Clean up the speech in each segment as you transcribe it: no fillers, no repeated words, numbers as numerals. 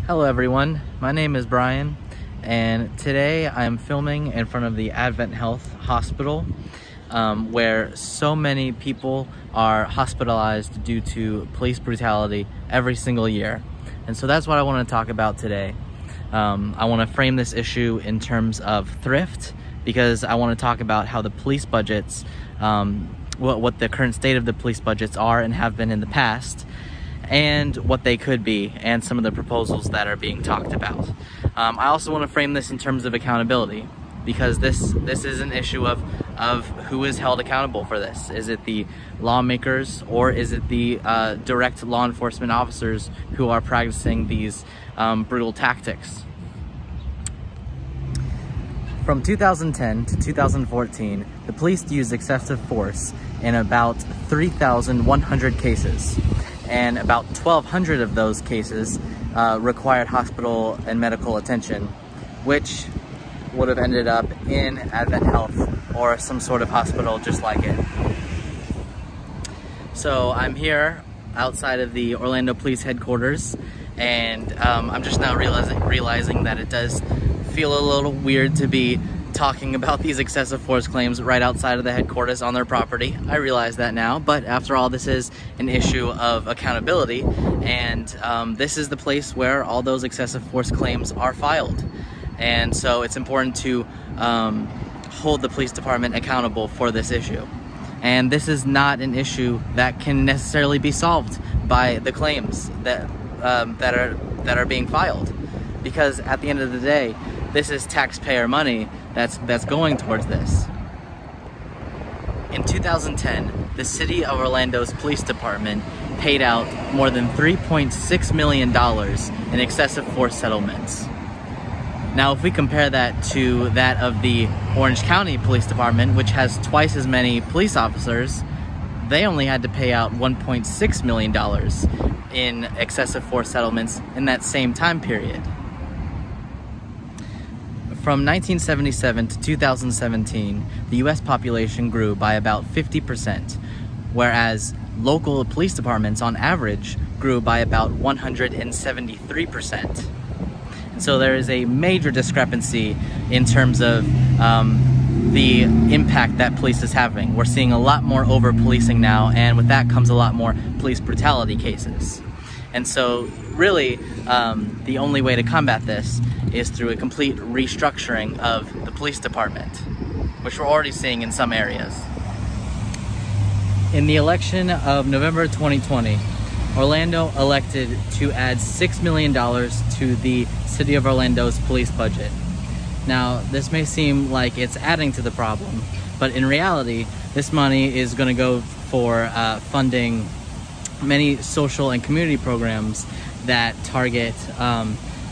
Hello everyone, my name is Brian, and today I'm filming in front of the Advent Health Hospital where so many people are hospitalized due to police brutality every single year. And so that's what I want to talk about today. I want to frame this issue in terms of thrift, because I want to talk about how the police budgets, what the current state of the police budgets are and have been in the past, and what they could be, and some of the proposals that are being talked about. I also want to frame this in terms of accountability, because this is an issue of who is held accountable for this. Is it the lawmakers, or is it the direct law enforcement officers who are practicing these brutal tactics? From 2010 to 2014, the police used excessive force in about 3,100 cases. And about 1,200 of those cases required hospital and medical attention, which would have ended up in Advent Health or some sort of hospital just like it. So I'm here outside of the Orlando Police Headquarters, and I'm just now realizing that it does feel a little weird to be talking about these excessive force claims right outside of the headquarters on their property. I realize that now, but after all, this is an issue of accountability, and this is the place where all those excessive force claims are filed. And so it's important to hold the police department accountable for this issue. And this is not an issue that can necessarily be solved by the claims that are being filed, because at the end of the day, this is taxpayer money that's going towards this. In 2010, the City of Orlando's police department paid out more than $3.6 million in excessive force settlements. Now, if we compare that to that of the Orange County Police Department, which has twice as many police officers, they only had to pay out $1.6 million in excessive force settlements in that same time period. From 1977 to 2017, the US population grew by about 50%, whereas local police departments on average grew by about 173%. And so there is a major discrepancy in terms of the impact that police is having. We're seeing a lot more over-policing now, and with that comes a lot more police brutality cases. And so really, the only way to combat this is through a complete restructuring of the police department, which we're already seeing in some areas. In the election of November 2020, Orlando elected to add $6 million to the City of Orlando's police budget. Now, this may seem like it's adding to the problem, but in reality, this money is going to go for funding many social and community programs that target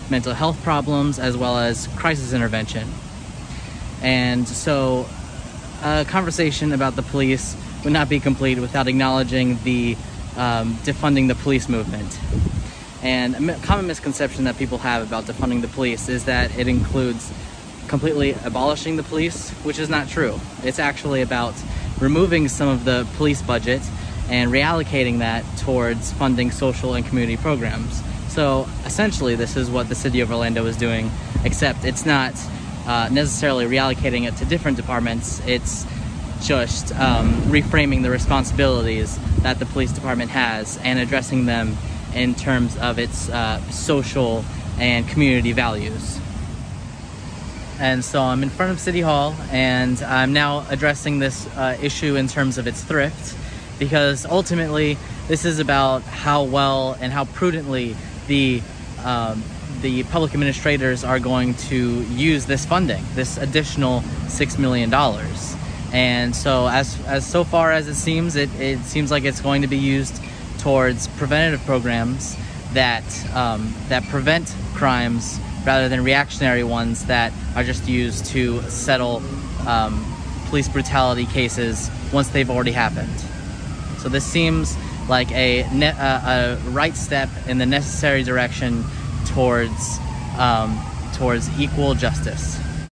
mental health problems as well as crisis intervention. And so a conversation about the police would not be complete without acknowledging the defunding the police movement. And a common misconception that people have about defunding the police is that it includes completely abolishing the police, which is not true. It's actually about removing some of the police budget and reallocating that towards funding social and community programs. So essentially, this is what the City of Orlando is doing, except it's not necessarily reallocating it to different departments. It's just reframing the responsibilities that the police department has and addressing them in terms of its social and community values. And so I'm in front of City Hall, and I'm now addressing this issue in terms of its thrift, because ultimately this is about how well and how prudently the public administrators are going to use this funding, this additional $6 million. And so as so far as it seems like it's going to be used towards preventative programs that prevent crimes rather than reactionary ones that are just used to settle police brutality cases once they've already happened. So this seems like a right step in the necessary direction towards equal justice.